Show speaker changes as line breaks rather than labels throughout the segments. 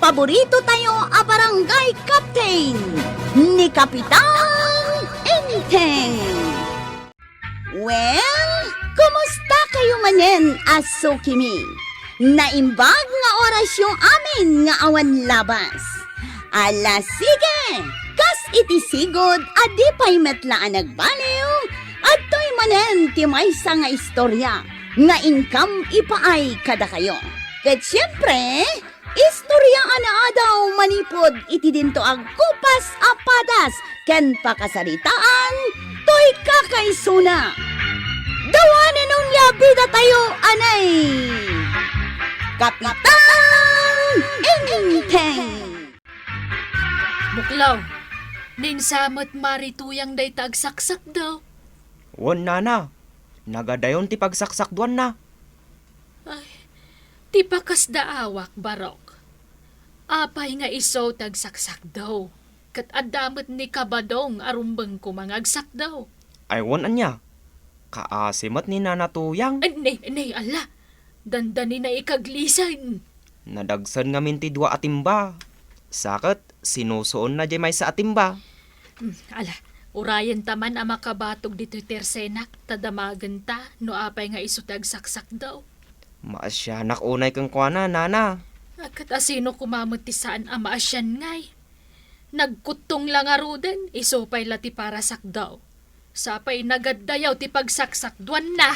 paborito tayo a barangay captain ni Kapitan Enteng. Well, kumusta kayo manen, Aso Kimi? Naimbag nga oras yung amin nga awan labas. Ala sige, kas itisigod adi pa'y metlaan nagbaliw at to'y manen ti maysa nga istorya nga income ipaay kada kayo. Ket siyempre, istorya ana adaw manipod iti dinto ang kupas apadas ken pakasaritaan to'y kakaisuna. Dawanan nung labida tayo anay. Kapitan Enteng.
Buklaw, ninsamot marituyang day tagsaksak daw.
Wan nana, nagadayon ti pagsaksak duan na.
Ay, ti pakas daawak barok. Apay nga iso tagsaksak daw. Kat adamot ni kabadong arumbang kumangagsak daw.
Ay wan anya, kaasimot ni nanatuyang.
Ay, nay, ala. Dandani na ikaglisan.
Nadagsan ngamin ti dua atimba. Sakit, sinusuon na jay may sa atimba.
Ala, urayan taman ang makabatog dito tersenak, tadamagan ta, no apay nga iso tagsaksak daw.
Maasyanak unay kang kuana, nana.
Kat asino kumamot ti saan ang maasyan ngay. Nagkutong lang arudan, iso pa'y lati parasak daw. Sapay nagaddayaw ti pagsaksak duan na.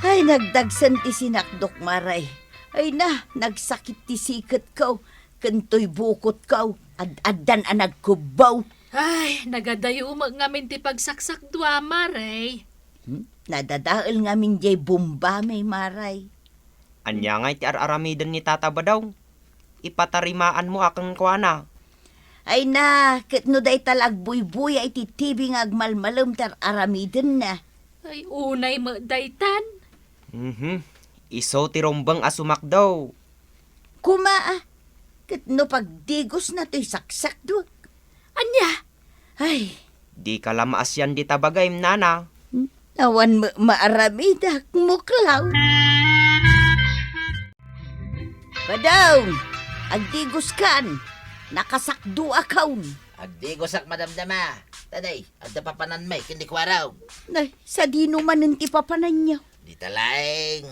Ay, nagdagsan ti sinakdok maray. Ay na, nagsakit ti sikat kaw. Kantoy bukot kaw. Ad-addan ang nagkubaw.
Ay, nagadayo ngamin ti pagsaksak dua, maray.
Nadadaal ngamin jay bomba may maray.
Anya ngay ti araramidan ni tata ba daw? Ipatarimaan mo akang kuana.
Ay na, katno day talag buy-buy ay ti TV nga agmalmalom tar aramidan na.
Ay, unay mo daytan.
Iso ti rombang asumak daw.
Kumaa, katno pagdigos na to'y saksak do.
Anya?
Ay,
Di ka lamaasyan di tabagay, nana.
awan maaramidak muklaw. Badaw, agdigos kan, nakasakdo akaw.
Agdi ko sak madamdama. Taday, agda papanan may, kindi kwaraw.
Nay, sa dino man ti papanan niya.
Di talaing.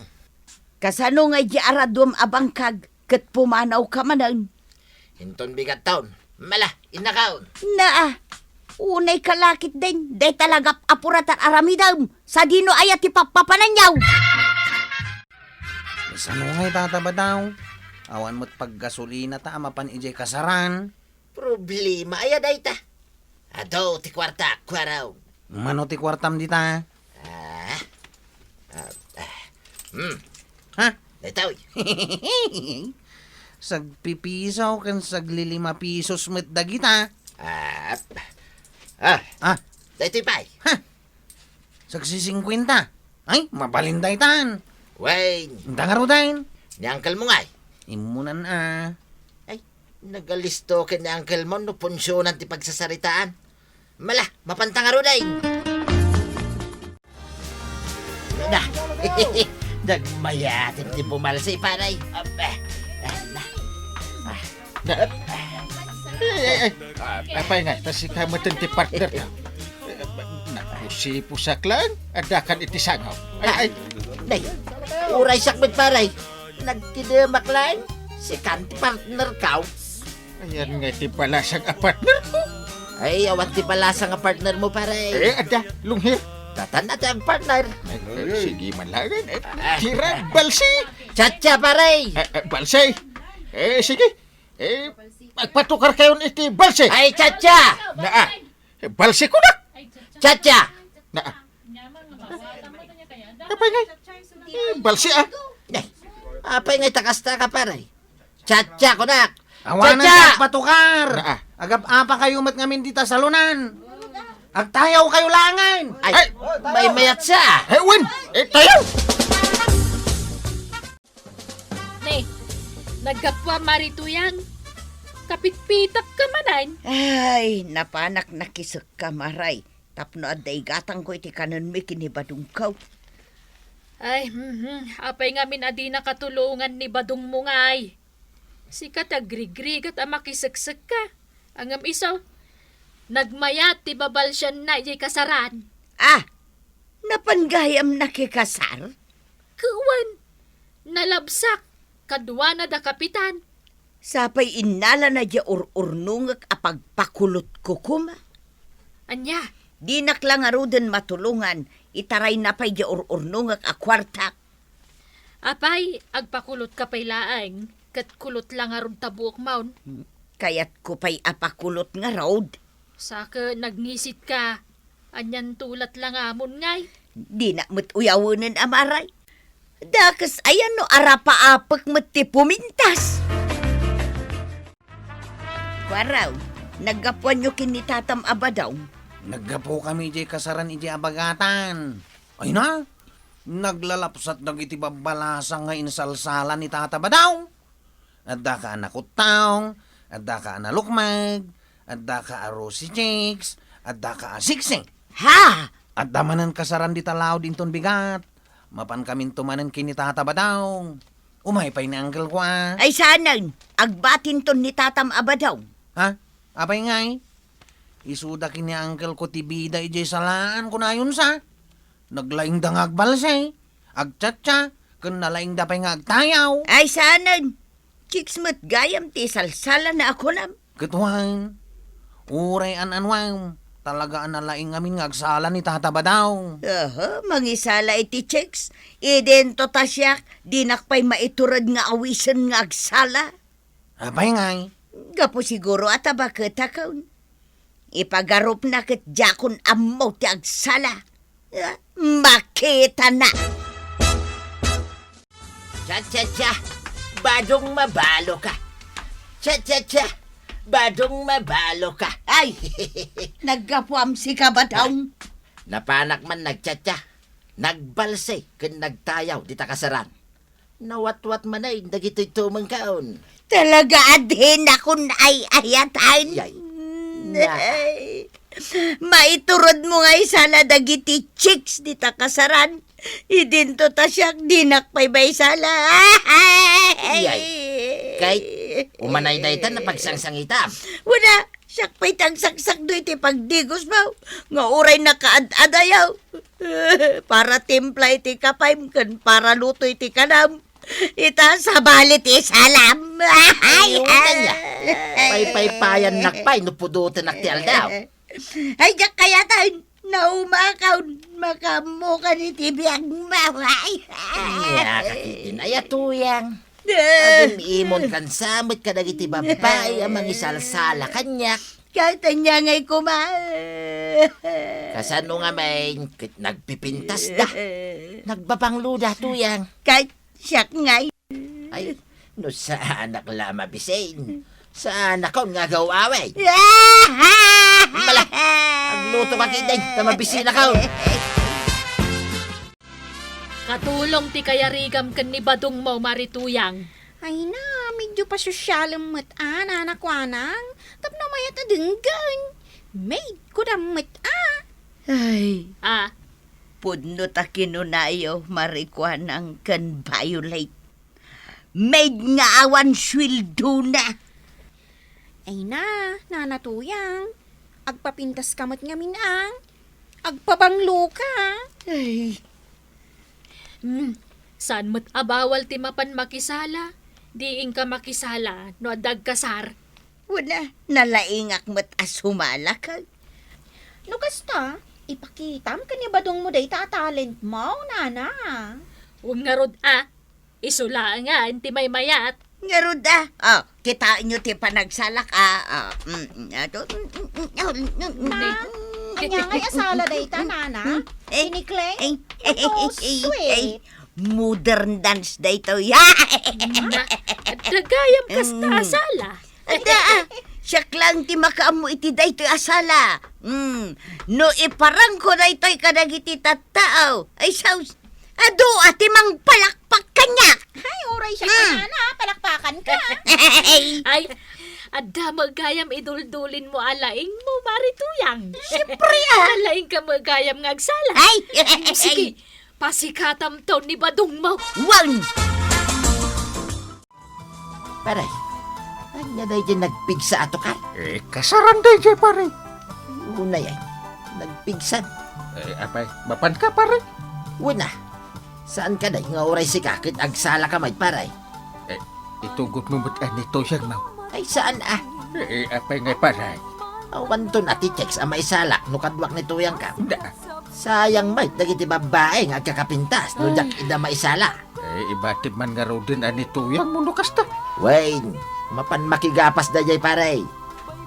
Kasano nga di aradom abangkag, kat pumanaw ka manan.
Hinton bigat taon. Mala, inakaon.
Naa, unay kalakit din, day talagap apuratar aramidam, sa dino ayat ti papanan niyaw.
Isano ngay tataba daw? Awan mo't paggasolina ta amapan ijay kasaran.
Problema ay aday ta. Ado, ti kwarta, kwaraw.
Mano ti kwartam di ta? Ha?
Daytaw.
Sagpipisaw kan saglilima pisos met dagita.
Daytoy pay.
Sagsisingkwenta. Ay, mabalinday tan.
Wayne,
Tangaro dahin.
ni uncle mo ngay.
Imunan
Ay, nagalisto ka ni uncle mo no punsyonan ti pagsasaritaan. Mala, mapantangaro day. Na, nagmayatin ti pumalsi paray.
Apay nga, tas ikaw matinti partner na. Nakusipusak lang, adakan iti sangaw. Ay,
Day, uray sakbit paray. Nagtidemak lang. Si kanti partner kaw.
ayan nga ti palasang partner ko.
Ay, awan ti palasa nga partner mo paray.
Ada, lunghir.
Tatan na ang partner.
Sige man lang. Tira, balsi.
Chacha paray.
Balsi. Sige. Magpatukar kayo iti balsi.
Ay, chacha.
Naa, balsi ko na.
Chacha.
Naa. Apay nga. Balsi
Ay, apay nga takasta ka paray. Chacha ko na.
Awanan
Chacha!
sa patukar.
Naa.
Agap apa kayo mat ngamin dita salunan. Agtayaw kayo langan.
Ay, may mayat siya.
Win, tayo.
Ne, nagkapwa marituyang. Kapitpitak ka manan.
Ay, napanak nakisek ka maray. Tapno aday gatang ko iti kanan mi kinibadong kaw.
Ay, apay ngamin adi nakatulungan ni Badong Mungay. Si katagrigrig at amakisagsag ka. Angam isaw, nagmayat ti babal siya na ijay kasaran.
Napanggayam nakikasar?
Kuwan, nalabsak, kadwa na da kapitan.
Sapay inala na di urnungak apagpakulot ko kuma.
Anya,
Di naklang aruden matulungan, itaray na pa'y di urnungak a kwarta.
apay, agpakulot ka pa'y laang, kat kulot lang arun tabuok maun.
Kaya't ko pa'y apakulot nga road.
Saka nagnisit ka, anyan tulat lang amon ngay.
Di na mo't uyawunan amaray. Dakas ayan no arapa-apak mo't ti pumintas. Waraw, naggapuan nyo kinitatam abadaw.
Naggapo kami ijay kasaran ijay abagatan. Ay na, naglalapsat dagiti babalasa nga insalsalan ni Tata Badaw. Adda ka anak utaw, adda ka analukmag, adda ka aro si Chicks, adda ka asiksing.
Ha?
Adda manan kasaran di talaw din ton bigat. Mapan kamin tumanan kini Tata Badaw. Umay pa'y ni Uncle ko ah.
Ay sanan, agbatin ton ni tatam abadaw.
Ha? Apay ngay? Isuda kini Uncle ko tibida ijay salaan ko na yun sa. Naglaing dangag balsay. Agtsatsa. Kun nalaing dapay nga agtayaw.
Ay sanan, chicks mo't gayam ti salsala na ako nam.
Katuhan. Uray anwang. Talaga nalaing amin nga agsala ni Tata Badaw.
Mangisala iti chicks. Idento tasyak, dinakpay maiturad nga awisan nga agsala.
Apay ngay?
Gapo siguro at abakit akaw. Ipagarup na kit jakon amaw ti agsala. Makita na.
Cha-cha-cha, badong mabalo ka. Cha-cha-cha, badong mabalo ka.
Ay, naggapuam si kabadaw.
Napanak man nagcha-cha, nagbalsay, kun nagtayaw, di takasaran. Nawat-wat man ay, dagito'y tumang kaon.
Talaga adhin akong ay ayatan.
Yay. Na.
Maiturod mo nga isala dagiti chicks di takasaran. Idinto ta siyak dinakpay ba isala.
Yay. Kahit umanay-daytan na pagsangsangitam.
Wala, siyak pa'y tangsaksak do iti pagdigos mo. Nga uray na kaad-adayaw. Para timpla iti kapaym kan para luto iti kanam. Ita sa balit isalam.
Ayunan niya. Pay-pay-payan nakpay, nupudutan naktial daw.
Ay, diyak kaya tayo. Naumakaw, makamuka ni tibiyang maway.
Kakitin ay atuyang. Agin imon kan samot ka dagiti babay amang isalsala kanyak.
Kahit niya nga'y
Kasano nga may nagpipintas da. Nagbabangluda tuyang.
Kahit siyak nga'y.
Ay, no sa anak la mabisain. Sa anak ko nga gawaway. Mala, agluto ka kiday, tamabisin na ka.
Katulong ti kayarigam kan ni badong mo marituyang.
Ay na, medyo pa sosyalam anak wanang. Tapno mayat adenggan. Maid ko damat
Ay,
Ah,
pudno ta kinunayo marikuan ang kan violate. Maid nga awan swildo na.
Ay na, nanatuyang. Agpapintas kamot nga minang. Agpabanglo ka.
Ay,
saan mo't abawal ti mapan makisala? Diing ka makisala no adag kasar.
wala, nalaingak mo't asumala ka.
No kasta, ipakitam ka ni badong mo day talent mo, nana.
Huwag nga rod isula nga ti may mayat.
Nga ruda, kita nyo ti panagsalak,
Anya ngay asala day ta, nana. Inikleng. Ito, sweet.
modern dance day to.
Na, at nagayam kas ta asala.
Ada, siyak lang ti makaamo iti day to asala. No iparang ko day to'y kadagiti tattao. Ay saus, ado ati mang palakpak kanya.
Ay, oray siya ka, nana. Palakpakan ka.
Ay, adda magayam iduldulin mo alaing mo marituyang.
Siyempre
Alaing ka magayam ngagsala.
Ay,
Sige, pasikatam to ni badong mo.
wang.
Paray, Anya day dyan nagpigsa ato ka.
Kasaran DJ pare.
Una yan, nagpigsan.
Apay, mapan ka pare.
Una, saan ka day nga oray si kakit agsala ka may paray?
Itugot mo ba't anito siyang mau?
Ay saan
Apay nga pare.
awan to nati checks ang may salak no kadwak ni tuyang ka.
Da.
Sayang may, dagiti babae nga agkakapintas no jak ida maisala.
Ibatid man nga raw din anito yang mundo kasta.
Wayne, mapan makigapas da jay paray.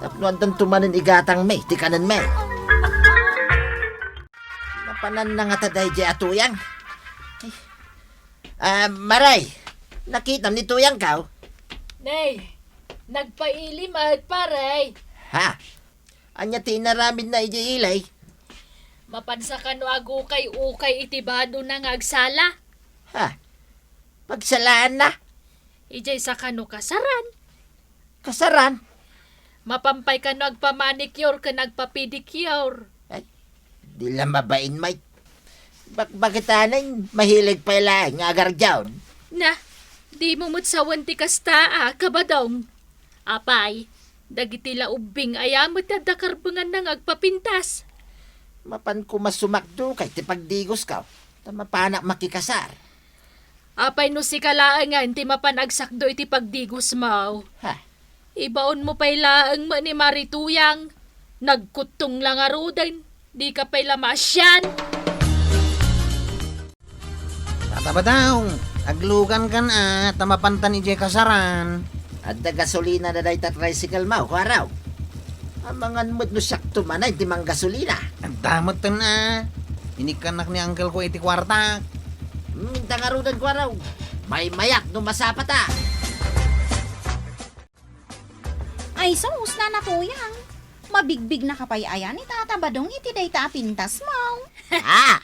Tapno anton tumanin igatang may, tikanan may. Mapanan na nga taday jay atuyang. Maray, nakita ni tuyang ka?
Nay, nagpailim at paray.
Ha? Anya tinaramin na iji ilay?
Mapansa ka no agukay-ukay itibado na nga agsala.
Ha? Pagsalaan na?
Ijay sa kano kasaran.
Kasaran?
Mapampay ka no agpamanicure ka nagpapedicure.
Di lang mabain, Mike. Bakit anay mahilig pa lang nga agarjaon?
Na, di mo mutsawan ti kasta kabadong. Apay, dagiti laubing ayamot na dakarbangan nang agpapintas.
Mapan ko masumakdo kay ti pagdigos ka. Tamapanak makikasar.
Apay no si kalaangan ti mapanagsakdo iti pagdigos mo.
Ha?
Ibaon mo pay laang mo ni Marituyang. Nagkutong lang arudan. Di ka pay lamasyan.
Tatabadaw, aglugan ka na, tamapantan ije kasaran.
At da gasolina na day ta tricycle mo, kuaraw. Amangan mo't no sakto man ay timang gasolina.
Ang damot ta na. Inikanak ni uncle ko iti kwarta.
Tangarudan kuaraw. May mayak no masapata.
Ay, sus na tuyang. Mabigbig na kapayayan ni tatabadong iti day ta pintas mo.
Ah,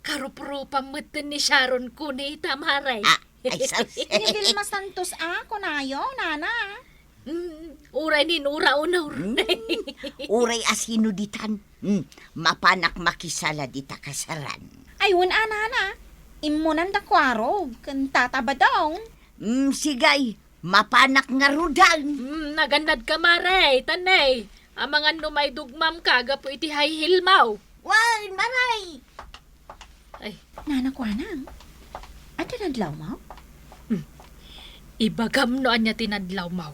Karupro pamutin ni Sharon ko ni Tamaray.
ay sus.
Nidil masantos ako nayo, nana.
Uray ni Nura uray.
Uray asinuditan. Mapanak makisala dita kasaran.
Ayun, nana. Imunan da kwaro, kan tatabadong.
Sigay, mapanak nga rudal.
Nagandad ka maray, tanay. Amangan no may dugmam ka, gapo iti high heel mau.
Wal, maray.
Ay,
Nana kwanang. At nadlaw mo?
ibagam no anya tinadlaw mau.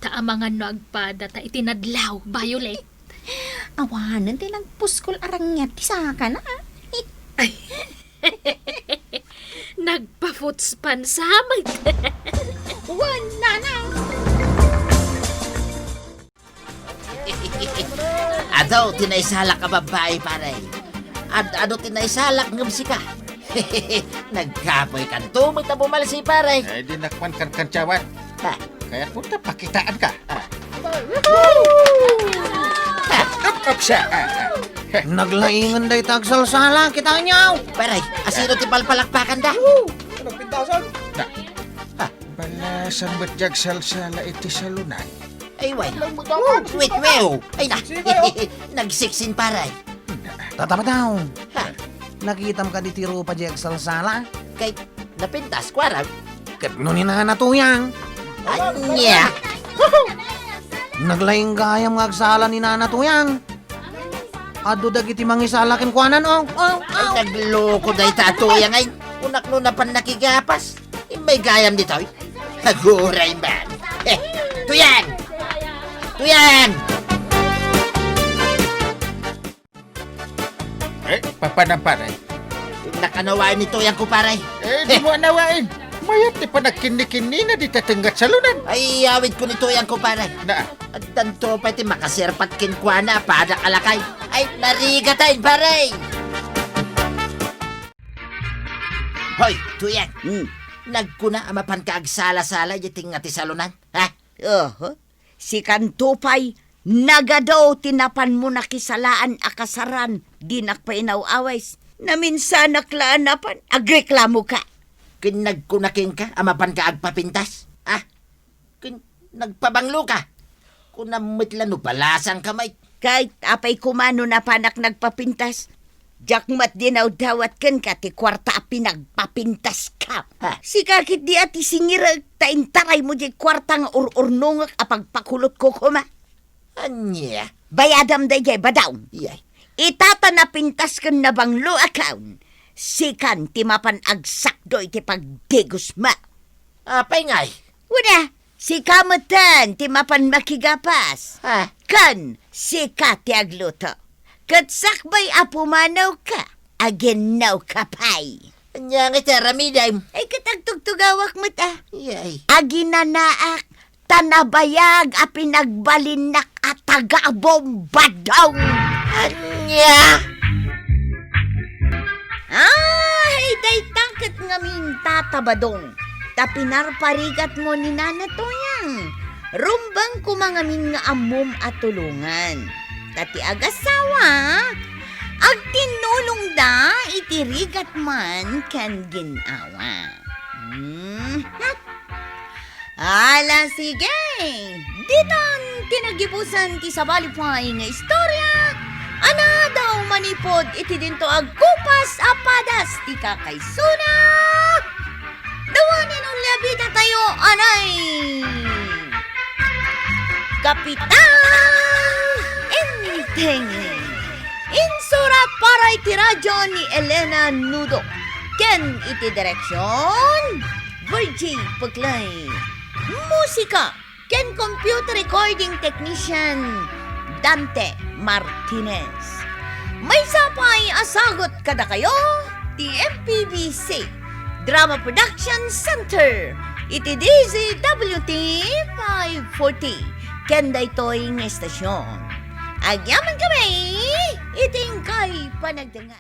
Taamangan no agpada ta itinadlaw, Violet.
Awanan din nagpuskol arangyat ti saka na.
Ay. Nagpa-footspan sa amin.
Wan, nana.
Ado, tinaisalak ka babae paray. Ado tinaisalak ng musika. Nagkapoy kan tumit na bumalsi paray.
Di nakman kan kancawat.
Ha?
Kaya punta pakitaan ka.
Ah.
Up siya.
Naglaingan day tagsalsala, kita nyaw.
Paray, asino ti palpalakpakan da?
Na. Balasan ba't jag salsala iti salunan?
Ay, wait. Wait, wew. Ay, na. Nagsiksin paray.
Tatabadaw,
Ha?
nakitam ka di tiro pa di agsalsala.
Kay napintas, kwaraw.
Kat no ni nanatuyang.
Anya.
Naglaing gayam nga agsala ni nanatuyang. Ado dagiti mangisalakin kuanan oh.
Ay, nagloko day tatuyang ay. Unak no na pan nakigapas. May gayam dito. Haguray man. Tuyang! Tuyang!
Papanang pare.
Nakanawain ni Tuyang ko paray.
Di mo anawain. Mayat ti pa nagkini-kini na di tatenggat salunan.
Ay, awit ko ni Tuyang ko paray.
Na.
At tanto pa iti makasirpat kinkwana padak alakay. Ay, narigatayin paray. Hoy, Tuyang. Nagkuna amapan ka agsala-sala yiting nga ti salunan. Ha?
Si Kantupay, nagadaw tinapan mo na kisalaan akasaran, di nakpainaw-aways. Naminsan naklaanapan, agreklamo ka.
Nagkunakin ka, amapan ka agpapintas. Ah? Nagpabanglo ka. Kunamitlan no balasang kamay.
Kahit apay kumano na panak nagpapintas, jakmat dinaw dawat ken ka ti kwarta pinagpapintas ka.
Ha?
Si kakit di ati singirag taintaray mo di kwarta nga ur-urnungak apagpakulot ko kuma.
Anya?
Bayadam day jay badaw.
Iyay.
Itata na pintas kan na banglo account. Sikan ti mapan agsak doy ti pagdigos ma.
Apay ngay?
Una, si kamutan ti mapan makigapas.
Ha?
Kan, si ti agluto. Kat sakbay apumanaw ka, aginaw ka pay.
Anya nga taramiday.
Ay katagtugtugawak mo ta.
Iyay.
Aginanaak, tanabayag a pinagbalinak at taga-bombadaw.
Anya?
Ay, day tangkat ngamin tatabadong. Tapinarparigat mo ni Nana Toyang. Rumbang kumangamin nga amom at tulungan. Tati agasawa, agtinulong da itirigat man kan ginawa. Ala sige, ditan tinagipusan ti sabalipay nga istorya. Ana daw manipod iti dinto agkupas apadas ti kakaysuna. Dawanin ang labita tayo, anay! Kapitan Enteng. Insurat para iti radyo ni Elena Nudo. Ken iti direksyon Virgie Puglay. Musika ken computer recording technician Dante Martinez. May sapay asagot kada kayo ti MPBC Drama Production Center. Iti DZWT 540. Kenda ito'y ng estasyon. Agyaman kami, iting kay panagdangan.